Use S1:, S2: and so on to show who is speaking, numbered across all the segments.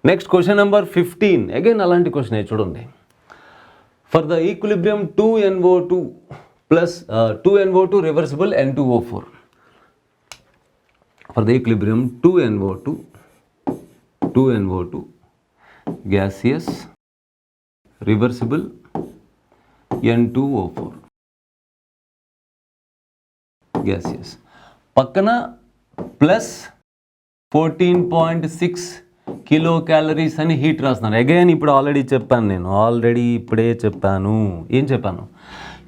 S1: Next question number 15 again అలాంటి question చూడండి. For the equilibrium 2NO2 plus 2NO2 reversible N2O4. For the equilibrium 2NO2 gaseous reversible N2O4 gaseous పక్కన plus 14.6 kilo calories అని heat రాస్తున్నారు. Again ఇప్పుడు ఇప్పుడే చెప్పాను. ఏం చెప్పాను?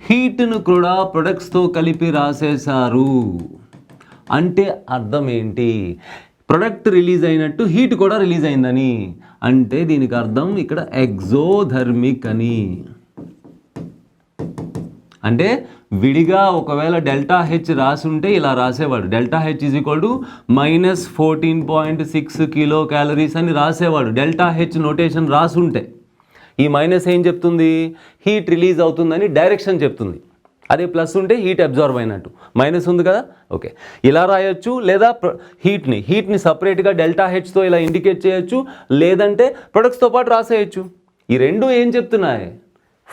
S1: హీట్ను కూడా ప్రొడక్ట్స్తో కలిపి రాసేశారు అంటే అర్థం ఏంటి? ప్రొడక్ట్ రిలీజ్ అయినట్టు హీట్ కూడా రిలీజ్ అయిందని. అంటే దీనికి అర్థం ఇక్కడ ఎగ్జోథర్మిక్ అని. అంటే విడిగా ఒకవేళ డెల్టా హెచ్ రాసుంటే ఇలా రాసేవాడు. Delta H is equal to -14.6 kilo calories అని రాసేవాడు. డెల్టా హెచ్ నోటేషన్ రాసుంటే ఈ మైనస్ ఏం చెప్తుంది? హీట్ రిలీజ్ అవుతుందని డైరెక్షన్ చెప్తుంది. అదే ప్లస్ ఉంటే హీట్ అబ్జార్బ్ అయినట్టు. మైనస్ ఉంది కదా, ఓకే. ఇలా రాయొచ్చు, లేదా హీట్ని సపరేట్గా డెల్టా హెచ్తో ఇలా ఇండికేట్ చేయొచ్చు, లేదంటే ప్రొడక్ట్స్తో పాటు రాసేయచ్చు. ఈ రెండు ఏం చెప్తున్నాయి?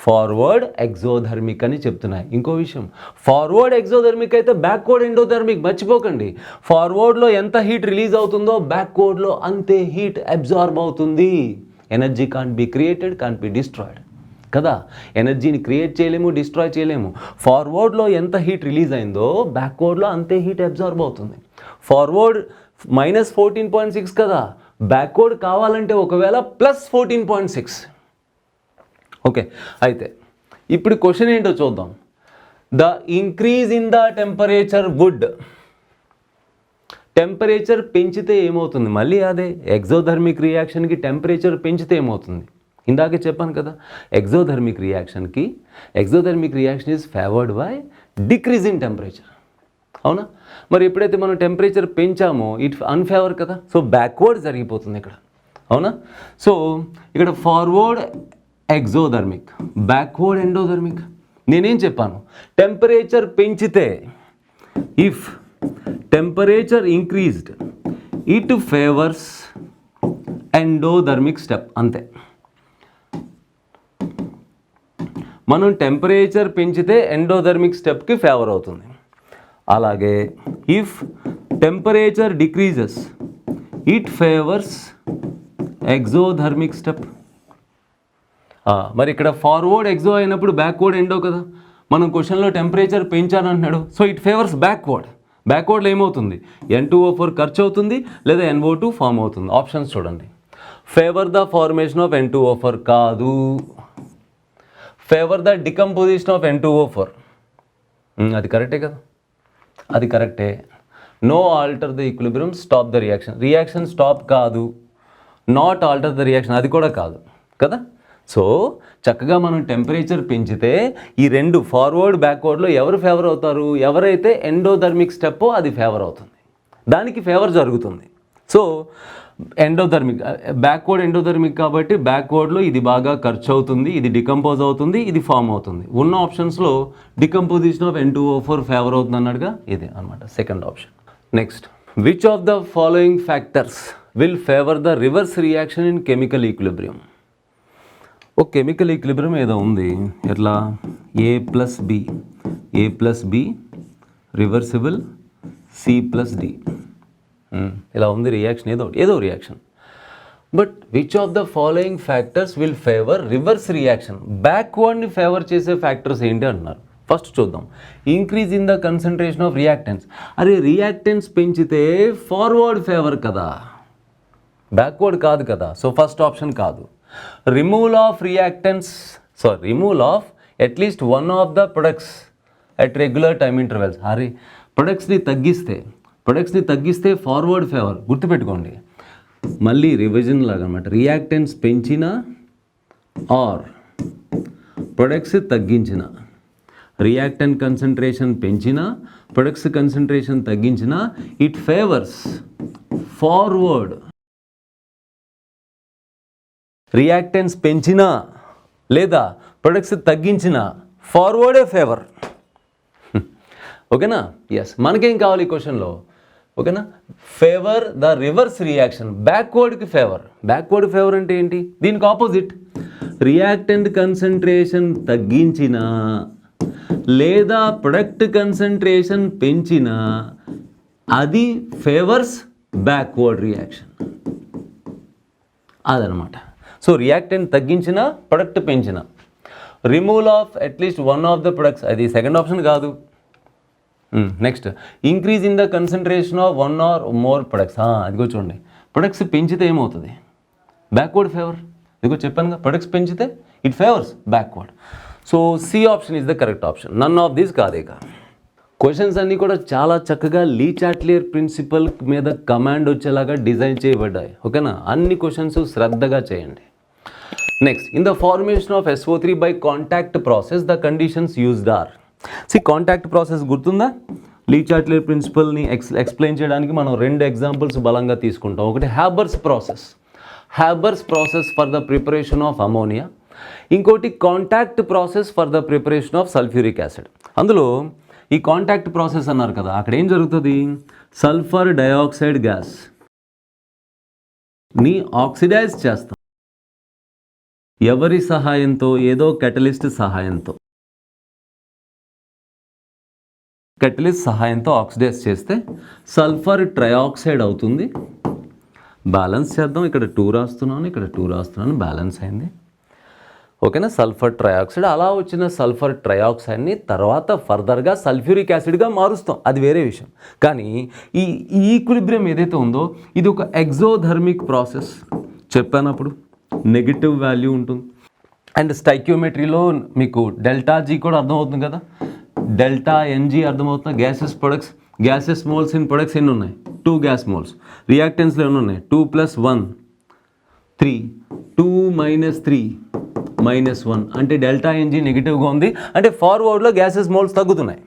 S1: ఫార్వర్డ్ ఎగ్జోథర్మిక్ అని చెప్తున్నాయి. ఇంకో విషయం, ఫార్వర్డ్ ఎగ్జోథర్మిక్ అయితే బ్యాక్వర్డ్ ఎండోథర్మిక్ మర్చిపోకండి. ఫార్వర్డ్లో ఎంత హీట్ రిలీజ్ అవుతుందో బ్యాక్వర్డ్లో అంతే హీట్ అబ్జార్బ్ అవుతుంది. Energy can't be created, can't be destroyed కదా. ఎనర్జీని క్రియేట్ చేయలేము, డిస్ట్రాయ్ చేయలేము. ఫార్వర్డ్లో ఎంత హీట్ రిలీజ్ అయిందో బ్యాక్వర్డ్లో అంతే హీట్ అబ్జార్బ్ అవుతుంది. ఫార్వర్డ్ -14.6 కదా, బ్యాక్వర్డ్ కావాలంటే ఒకవేళ +14.6. ఓకే, అయితే ఇప్పుడు క్వశ్చన్ ఏంటో చూద్దాం. The increase in the temperature would. Temperature పెంచితే ఏమవుతుంది? మళ్ళీ అదే ఎగ్జోథర్మిక్ రియాక్షన్కి టెంపరేచర్ పెంచితే ఏమవుతుంది? ఇందాకే చెప్పాను కదా, exothermic reaction is favoured by decrease in temperature. అవునా? మరి ఎప్పుడైతే మనం టెంపరేచర్ పెంచామో ఇట్ అన్ఫేవర్ కదా, సో బ్యాక్వర్డ్ జరిగిపోతుంది ఇక్కడ. అవునా? సో ఇక్కడ ఫార్వర్డ్ ఎగ్జోథర్మిక్, బ్యాక్వర్డ్ ఎండోథర్మిక్. నేనేం చెప్పాను? టెంపరేచర్ పెంచితే, if temperature increased it favours endothermic step. అంతే. మనం టెంపరేచర్ పెంచితే ఎండోథర్మిక్ స్టెప్కి ఫేవర్ అవుతుంది. అలాగే if temperature decreases it favours exothermic step. మరి ఇక్కడ ఫార్వర్డ్ ఎగ్జో అయినప్పుడు బ్యాక్వర్డ్ ఎండో కదా. మనం క్వశ్చన్లో టెంపరేచర్ పెంచానంటున్నాడు, సో ఇట్ ఫేవర్స్ బ్యాక్వర్డ్. బ్యాక్వర్డ్లో ఏమవుతుంది? N2O4 ఖర్చు అవుతుంది, లేదా NO2 ఫామ్ అవుతుంది. ఆప్షన్స్ చూడండి. Favour the formation of N2O4 కాదు, favour the decomposition of N2O4. అది కరెక్టే కదా, అది కరెక్టే. No alter the equilibrium, stop the reaction stop కాదు. నాట్ ఆల్టర్ ద రియాక్షన్ అది కూడా కాదు కదా. సో చక్కగా మనం టెంపరేచర్ పెంచితే ఈ రెండు ఫార్వర్డ్ బ్యాక్వర్డ్లో ఎవరు ఫేవర్ అవుతారు? ఎవరైతే ఎండోథర్మిక్ స్టెప్పో అది ఫేవర్ అవుతుంది, దానికి ఫేవర్ జరుగుతుంది. సో బ్యాక్వర్డ్ ఎండోథర్మిక్ కాబట్టి బ్యాక్వర్డ్లో ఇది బాగా ఖర్చు అవుతుంది, ఇది డికంపోజ్ అవుతుంది, ఇది ఫామ్ అవుతుంది. ఉన్న ఆప్షన్స్లో డికంపోజిషన్ ఆఫ్ N2O4 ఫేవర్ అవుతుంది అన్నాడుగా, ఇదే అనమాట second option. Next, which of the following factors will favour the reverse reaction in chemical equilibrium? ఒక కెమికల్ ఈక్విలిబ్రియం ఏదో ఉంది, ఎట్లా A+B రివర్సిబుల్ C+D ఇలా ఉంది రియాక్షన్, ఏదో reaction. But which of the following factors will favour reverse reaction? బ్యాక్వర్డ్ని favour చేసే factors ఏంటి అంటున్నారు. ఫస్ట్ చూద్దాం. Increase in the concentration of reactants. అరే రియాక్టెన్స్ పెంచితే ఫార్వర్డ్ ఫేవర్ కదా, బ్యాక్వర్డ్ కాదు కదా. సో ఫస్ట్ ఆప్షన్ కాదు. Removal of at least one of the products at regular time intervals. అరే ప్రొడక్ట్స్ని తగ్గిస్తే ఫార్వర్డ్ ఫేవర్. గుర్తుపెట్టుకోండి, మళ్ళీ రివిజన్ లాగా అనమాట. రియాక్టెన్స్ పెంచిన ఆర్ ప్రొడక్ట్స్ తగ్గించిన, రియాక్టెంట్ కన్సన్ట్రేషన్ పెంచిన, ప్రొడక్ట్స్ కన్సన్ట్రేషన్ తగ్గించిన, ఇట్ ఫేవర్స్ ఫార్వర్డ్. రియాక్టెన్స్ పెంచినా లేదా ప్రొడక్ట్స్ తగ్గించిన ఫార్వర్డే ఫేవర్. ఓకేనా? ఎస్. మనకేం కావాలి ఈ క్వశ్చన్లో? ఓకేనా. ఫేవర్ ద రివర్స్ రియాక్షన్, బ్యాక్వర్డ్కి ఫేవర్ అంటే ఏంటి, దీనికి ఆపోజిట్. రియాక్టెంట్ కన్సంట్రేషన్ తగ్గించిన లేదా ప్రొడక్ట్ కన్సంట్రేషన్ పెంచిన అది ఫేవర్స్ బ్యాక్వర్డ్ రియాక్షన్, అదనమాట. సో రియాక్టెంట్ తగ్గించిన, ప్రొడక్ట్ పెంచిన, removal of at least one of the products, అది సెకండ్ ఆప్షన్ కాదు. Next, increase in the concentration of one or more products. అదిగో చూడండి, ప్రొడక్ట్స్ పెంచితే ఏమవుతుంది, బ్యాక్వర్డ్ ఫేవర్. ఇదిగో చెప్పానుగా, ప్రొడక్ట్స్ పెంచితే it favours backward. So C option is the correct option, none of these కాదేక. క్వశ్చన్స్ అన్నీ కూడా చాలా చక్కగా లీ చాట్లియర్ ప్రిన్సిపల్ మీద కమాండ్ వచ్చేలాగా డిజైన్ చేయబడ్డాయి. ఓకేనా, అన్ని క్వశ్చన్స్ శ్రద్ధగా చేయండి. Next, in the formation of SO3 by contact process the conditions used are. Contact process గుర్తుందా, లీ చాట్లియర్ ప్రిన్సిపల్ని ఎక్స్ప్లెయిన్ చేయడానికి మనం 2 ఎగ్జాంపుల్స్ బలంగా తీసుకుంటాం. ఒకటి Haber's process for the preparation of ammonia, ఇంకోటి contact process for the preparation of sulphuric acid. అందులో ఈ contact process అన్నారు కదా, అక్కడ ఏం జరుగుతుంది, సల్ఫర్ డయాక్సైడ్ గ్యాస్ ని ఆక్సిడైజ్ చేస్తాం. ఎవరి సహాయంతో, ఏదో కెటలిస్ట్ సహాయంతో ఆక్సిడైజ్ చేస్తే సల్ఫర్ ట్రయాక్సైడ్ అవుతుంది. బ్యాలెన్స్ చేద్దాం, ఇక్కడ 2 రాస్తున్నాను, బ్యాలెన్స్ అయింది. ఓకేనా, సల్ఫర్ ట్రయాక్సైడ్. అలా వచ్చిన సల్ఫర్ ట్రయాక్సైడ్ని తర్వాత ఫర్దర్గా సల్ఫ్యూరిక్ యాసిడ్గా మారుస్తాం, అది వేరే విషయం. కానీ ఈ ఈక్విలిబ్రియం ఏదైతే ఉందో ఇది ఒక ఎగ్జోథర్మిక్ ప్రాసెస్. చెప్పానప్పుడు నెగిటివ్ వాల్యూ ఉంటుంది. అండ్ స్టైక్యోమెట్రీలో మీకు ΔG కూడా అర్థమవుతుంది కదా, ΔNG అర్థమవుతుంది. గ్యాసెస్ మోల్స్ ఇన్ ప్రొడక్ట్స్ ఎన్ని ఉన్నాయి, 2 గ్యాస్ మోల్స్. రియాక్టెన్స్లో ఎన్ని ఉన్నాయి, 2 + 1 3, 2 - 3 -1, అంటే ΔNG నెగిటివ్గా ఉంది, అంటే ఫార్వర్డ్లో గ్యాసెస్ మోల్స్ తగ్గుతున్నాయి.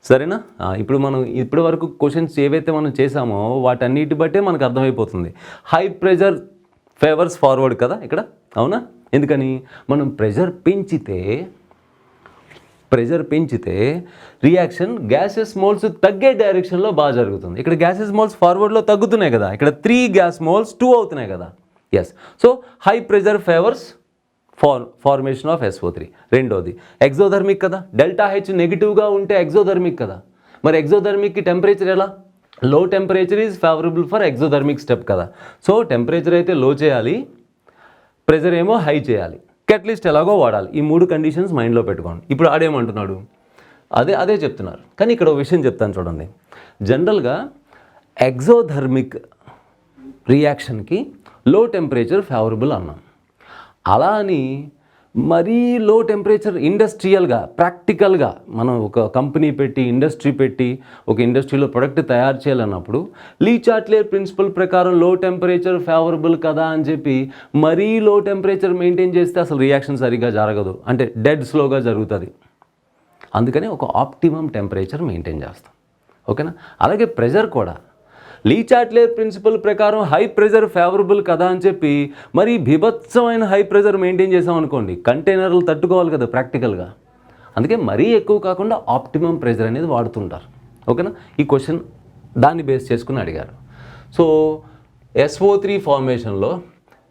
S1: సరేనా, ఇప్పుడు మనం ఇప్పటి వరకు క్వశ్చన్స్ ఏవైతే మనం చేసామో వాటన్నిటి బట్టే మనకు అర్థమైపోతుంది. హై ప్రెజర్ ఫేవర్స్ ఫార్వర్డ్ కదా ఇక్కడ, అవునా. ఎందుకని, మనం ప్రెజర్ పెంచితే రియాక్షన్ గ్యాసెస్ మోల్స్ తగ్గే డైరెక్షన్లో బాగా జరుగుతుంది. ఇక్కడ గ్యాసెస్ మోల్స్ ఫార్వర్డ్లో తగ్గుతున్నాయి కదా, ఇక్కడ 3 గ్యాస్ మోల్స్ 2 అవుతున్నాయి కదా. Yes, so high pressure favours formation of SO3. రెండోది ఎగ్జోథర్మిక్ కదా, ΔH నెగిటివ్గా ఉంటే ఎగ్జోథర్మిక్ కదా. మరి ఎగ్జోథర్మిక్కి టెంపరేచర్ ఎలా, లో temperature is favourable for exothermic step కదా. సో టెంపరేచర్ అయితే లో చేయాలి, ప్రెజర్ ఏమో హై చేయాలి, కెటలిస్ట్ ఎలాగో వాడాలి. ఈ 3 కండిషన్స్ మైండ్లో పెట్టుకోండి. ఇప్పుడు ఆడేమంటున్నాడు, అదే చెప్తున్నారు. కానీ ఇక్కడ ఒక విషయం చెప్తాను చూడండి. జనరల్గా ఎగ్జోథర్మిక్ రియాక్షన్కి లో టెంపరేచర్ ఫేవరబుల్ అన్నాం. అలా అని మరీ లో టెంపరేచర్ ఇండస్ట్రియల్గా, ప్రాక్టికల్గా మనం ఒక కంపెనీ పెట్టి, ఇండస్ట్రీ పెట్టి, ఒక ఇండస్ట్రీలో ప్రొడక్ట్ తయారు చేయాలన్నప్పుడు లీ చాట్లియర్ ప్రిన్సిపల్ ప్రకారం లో టెంపరేచర్ ఫేవరబుల్ కదా అని చెప్పి మరీ లో టెంపరేచర్ మెయింటైన్ చేస్తే అసలు రియాక్షన్ సరిగ్గా జరగదు, అంటే డెడ్ స్లోగా జరుగుతుంది. అందుకని ఒక ఆప్టిమమ్ టెంపరేచర్ మెయింటైన్ చేస్తాం. ఓకేనా, అలాగే ప్రెజర్ కూడా లీ చాట్లియర్ ప్రిన్సిపల్ ప్రకారం హై ప్రెజర్ ఫేవరబుల్ కదా అని చెప్పి మరి బీభత్సమైన హై ప్రెజర్ మెయింటైన్ చేసామనుకోండి, కంటైనర్లు తట్టుకోవాలి కదా ప్రాక్టికల్గా. అందుకే మరీ ఎక్కువ కాకుండా ఆప్టిమమ్ ప్రెజర్ అనేది వాడుతుంటారు. ఓకేనా, ఈ క్వశ్చన్ దాన్ని బేస్ చేసుకుని అడిగారు. సో SO3 ఫార్మేషన్లో,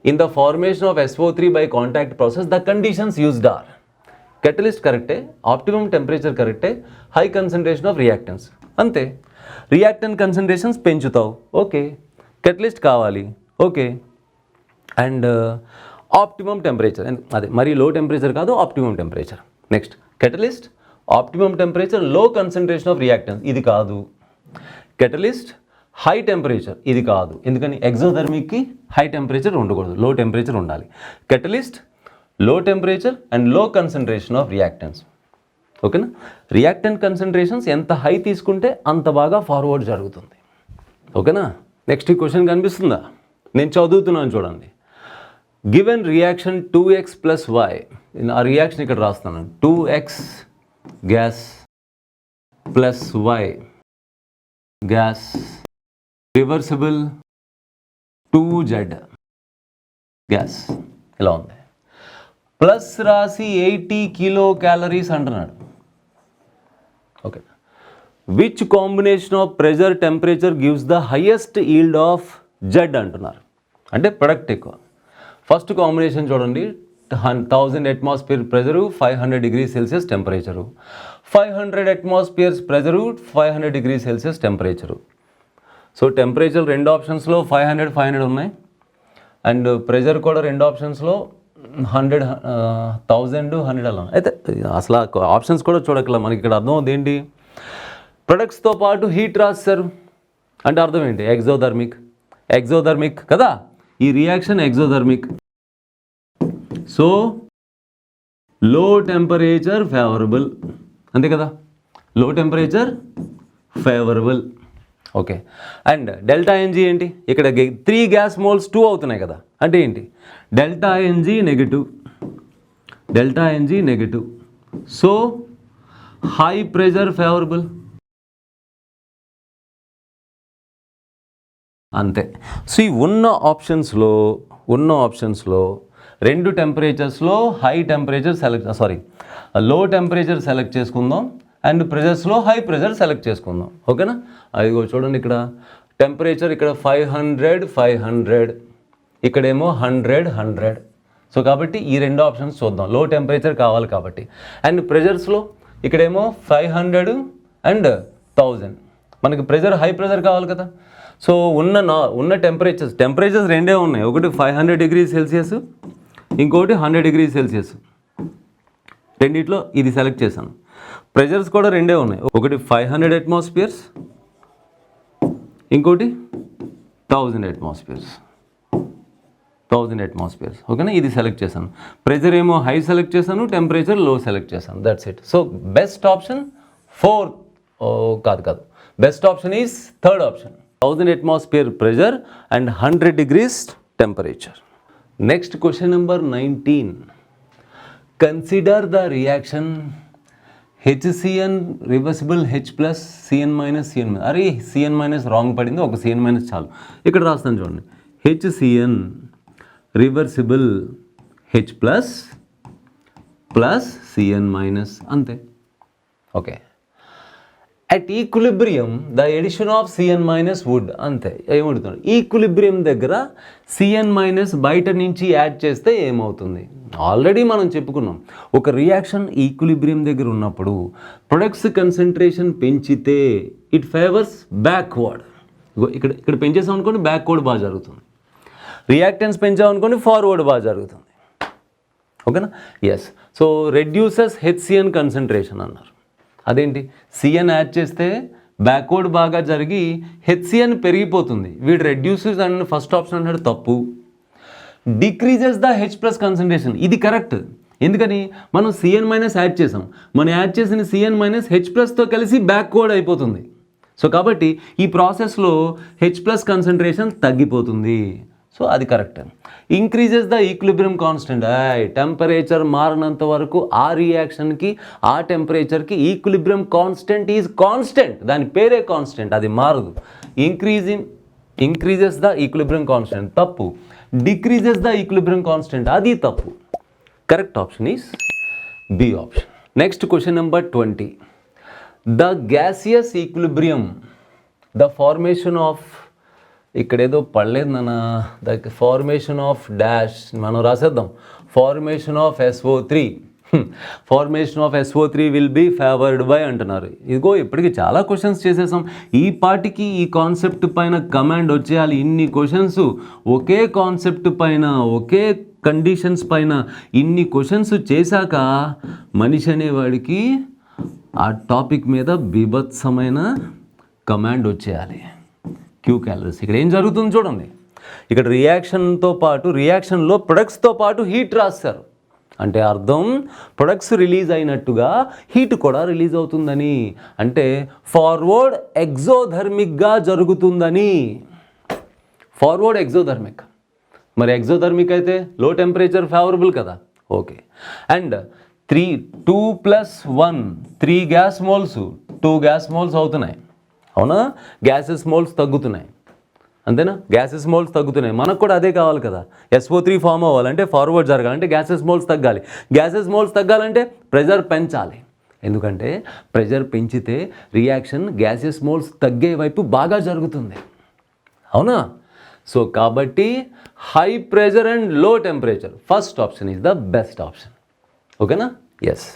S1: in the formation of SO3 by contact process the conditions used are, catalyst కరెక్టే, ఆప్టిమమ్ టెంపరేచర్ కరెక్టే, హై కన్సంట్రేషన్ ఆఫ్ రియాక్టెన్స్, అంతే. రియాక్టెంట్ కన్సంట్రేషన్స్ పెంచుతావు, ఓకే. కెటలిస్ట్ కావాలి, ఓకే. అండ్ ఆప్టిమమ్ టెంపరేచర్, అదే మరి లో టెంపరేచర్ కాదు, optimum temperature. Next catalyst, optimum temperature, low concentration of reactants, ఇది కాదు. కెటలిస్ట్ హై టెంపరేచర్, ఇది కాదు. ఎందుకని, ఎగ్జోథర్మిక్కి హై టెంపరేచర్ ఉండకూడదు, లో టెంపరేచర్ ఉండాలి. కెటలిస్ట్ లో టెంపరేచర్ అండ్ లో కన్సంట్రేషన్ ఆఫ్ రియాక్టెన్స్. ఓకేనా, రియాక్టెంట్ కన్సంట్రేషన్స్ ఎంత హై తీసుకుంటే అంత బాగా ఫార్వర్డ్ జరుగుతుంది. ఓకేనా, నెక్స్ట్ ఈ క్వశ్చన్ కనిపిస్తుందా, నేను చదువుతున్నాను చూడండి. గివెన్ రియాక్షన్ 2x + y, ఆ రియాక్షన్ ఇక్కడ రాస్తాను, 2x gas plus y gas reversible 2z gas, ఇలా ఉంది. ప్లస్ రాసి 80 కిలో క్యాలరీస్ అంటున్నాడు. Okay, which combination of pressure temperature gives the highest yield of Z అంటున్నారు, అంటే ప్రొడక్ట్ ఎక్కువ. ఫస్ట్ కాంబినేషన్ చూడండి, 1000 atmosphere pressure, 500 degree Celsius temperature, 500 atmospheres pressure, 500 degree Celsius temperature. So temperature రెండు ఆప్షన్స్లో 500 ఉన్నాయి, అండ్ ప్రెజర్ కూడా రెండు ఆప్షన్స్లో 100, 1000, 100 అలా. అయితే అసలు ఆప్షన్స్ కూడా చూడకలా, మనకి ఇక్కడ అర్థం అవుతుంది ఏంటి, ప్రొడక్ట్స్తో పాటు హీట్ రాస్తారు అంటే అర్థం ఏంటి, ఎగ్జోథర్మిక్ కదా, ఈ reaction exothermic. So low temperature favourable, అంతే కదా, low temperature favourable. Okay, and delta N G ఏంటి, ఇక్కడ 3 గ్యాస్ మోల్స్ 2 అవుతున్నాయి కదా, అంటే ఏంటి, delta N G negative. So high pressure favourable, అంతే. సో ఈ ఉన్న ఆప్షన్స్లో రెండు టెంపరేచర్స్లో లో టెంపరేచర్ సెలెక్ట్ చేసుకుందాం, అండ్ ప్రెజర్స్లో హై ప్రెజర్ సెలెక్ట్ చేసుకుందాం. ఓకేనా, అదిగో చూడండి, ఇక్కడ టెంపరేచర్ ఇక్కడ 500, ఇక్కడేమో 100. సో కాబట్టి ఈ రెండు ఆప్షన్స్ చూద్దాం, లో టెంపరేచర్ కావాలి కాబట్టి. అండ్ ప్రెజర్స్లో ఇక్కడేమో 500 అండ్ 1000, మనకి ప్రెజర్ హై ప్రెజర్ కావాలి కదా. సో ఉన్న టెంపరేచర్స్ రెండే ఉన్నాయి, ఒకటి 500 డిగ్రీ సెల్సియస్, ఇంకోటి 100 డిగ్రీ సెల్సియస్. రెండిట్లో ఇది సెలెక్ట్ చేశాను. ప్రెజర్స్ కూడా రెండే ఉన్నాయి, ఒకటి 500 అట్మాస్ఫియర్స్, ఇంకోటి 1000 అట్మాస్ఫియర్స్. ఓకేనా, ఇది సెలెక్ట్ చేశాను. ప్రెజర్ ఏమో హై సెలెక్ట్ చేశాను, టెంపరేచర్ లో సెలెక్ట్ చేశాను, that's it. So best option కాదు, best option is third option, 1000 atmosphere pressure and 100 degrees temperature. Next question number 19. Consider the reaction HCN reversible H plus CN minus CN. అరే CN minus wrong పడింది, ఒక CN minus చాలు. ఇక్కడ రాస్తాను చూడండి, HCN reversible H plus CN minus, అంతే. Okay, at equilibrium the addition of CN minus would, అంతే. ఏమవుతుంది, ఈక్విలిబ్రియం దగ్గర CN మైనస్ బయట నుంచి యాడ్ చేస్తే ఏమవుతుంది, ఆల్రెడీ మనం చెప్పుకున్నాం. ఒక రియాక్షన్ ఈక్విలిబ్రియం దగ్గర ఉన్నప్పుడు ప్రొడక్ట్స్ కన్సన్ట్రేషన్ పెంచితే ఇట్ ఫేవర్స్ బ్యాక్వర్డ్. ఇక్కడ పెంచేసాం అనుకోండి బ్యాక్వర్డ్ బాగా జరుగుతుంది, రియాక్టెన్స్ పెంచామనుకోండి ఫార్వర్డ్ బాగా జరుగుతుంది. ఓకేనా, yes. So reduces HCN concentration అన్నారు, అదేంటి, CN యాడ్ చేస్తే బ్యాక్వర్డ్ బాగా జరిగి HCN పెరిగిపోతుంది, వీడు రెడ్యూసెస్ అండ్ ఫస్ట్ ఆప్షన్ అన్నాడు తప్పు. Decreases the H plus concentration, ఇది కరెక్ట్. ఎందుకని, మనం CN మైనస్ యాడ్ చేసాం, మనం యాడ్ చేసిన CN మైనస్ H ప్లస్తో కలిసి బ్యాక్వర్డ్ అయిపోతుంది. సో కాబట్టి ఈ ప్రాసెస్లో H ప్లస్ కన్సన్ట్రేషన్ తగ్గిపోతుంది, సో అది correct. Increases the equilibrium constant, temperature మారినంత వరకు ఆ రియాక్షన్కి ఆ టెంపరేచర్కి ఈక్విలిబ్రియం కాన్స్టెంట్ ఈజ్ కాన్స్టెంట్, దాని పేరే కాన్స్టెంట్, అది మారదు. ఇంక్రీజెస్ ద ఈక్విలిబ్రియం కాన్స్టెంట్ తప్పు, డిక్రీజెస్ ద ఈక్విలిబ్రియం కాన్స్టెంట్ అది తప్పు. Correct option is B option. Next question number 20. The gaseous equilibrium, the formation of, ఇక్కడ ఏదో పడలేదు నాన్న, ద ఫార్మేషన్ ఆఫ్ డాష్ మనం రాసేద్దాం, formation of SO3, formation of SO3 will be favoured by అంటున్నారు. ఇదిగో ఇప్పటికి చాలా క్వశ్చన్స్ చేసేసాం, ఈ పాటికి ఈ కాన్సెప్ట్ పైన కమాండ్ వచ్చేయాలి. ఇన్ని క్వశ్చన్స్ ఒకే కాన్సెప్ట్ పైన, ఒకే కండిషన్స్ పైన ఇన్ని క్వశ్చన్స్ చేశాక మనిషి అనేవాడికి ఆ టాపిక్ మీద బీభత్సమైన కమాండ్ వచ్చేయాలి. Q calories. ఇక్కడ ఏం జరుగుతుంది చూడండి, ఇక్కడ రియాక్షన్లో ప్రొడక్ట్స్తో పాటు హీట్ రాస్తారు, అంటే అర్థం ప్రొడక్ట్స్ రిలీజ్ అయినట్టుగా హీట్ కూడా రిలీజ్ అవుతుందని, అంటే ఫార్వర్డ్ ఎగ్జోథర్మిక్గా జరుగుతుందని. ఫార్వర్డ్ ఎగ్జోథర్మిక్, మరి ఎగ్జోథర్మిక్ అయితే లో టెంపరేచర్ ఫేవరబుల్ కదా. Okay, and 2 + 1 3 gas moles 2 gas moles అవుతున్నాయి, అవునా, గ్యాసెస్ మోల్స్ తగ్గుతున్నాయి, అంతేనా, గ్యాసెస్ మోల్స్ తగ్గుతున్నాయి. మనకు కూడా అదే కావాలి కదా, SO3 ఫామ్ అవ్వాలంటే ఫార్వర్డ్ జరగాలంటే గ్యాసెస్ మోల్స్ తగ్గాలి, గ్యాసెస్ మోల్స్ తగ్గాలంటే ప్రెజర్ పెంచాలి. ఎందుకంటే ప్రెషర్ పెంచితే రియాక్షన్ గ్యాసెస్ మోల్స్ తగ్గే వైపు బాగా జరుగుతుంది, అవునా? సో కాబట్టి హై ప్రెషర్ అండ్ లో temperature, first option is the best option. ఓకేనా? ఎస్.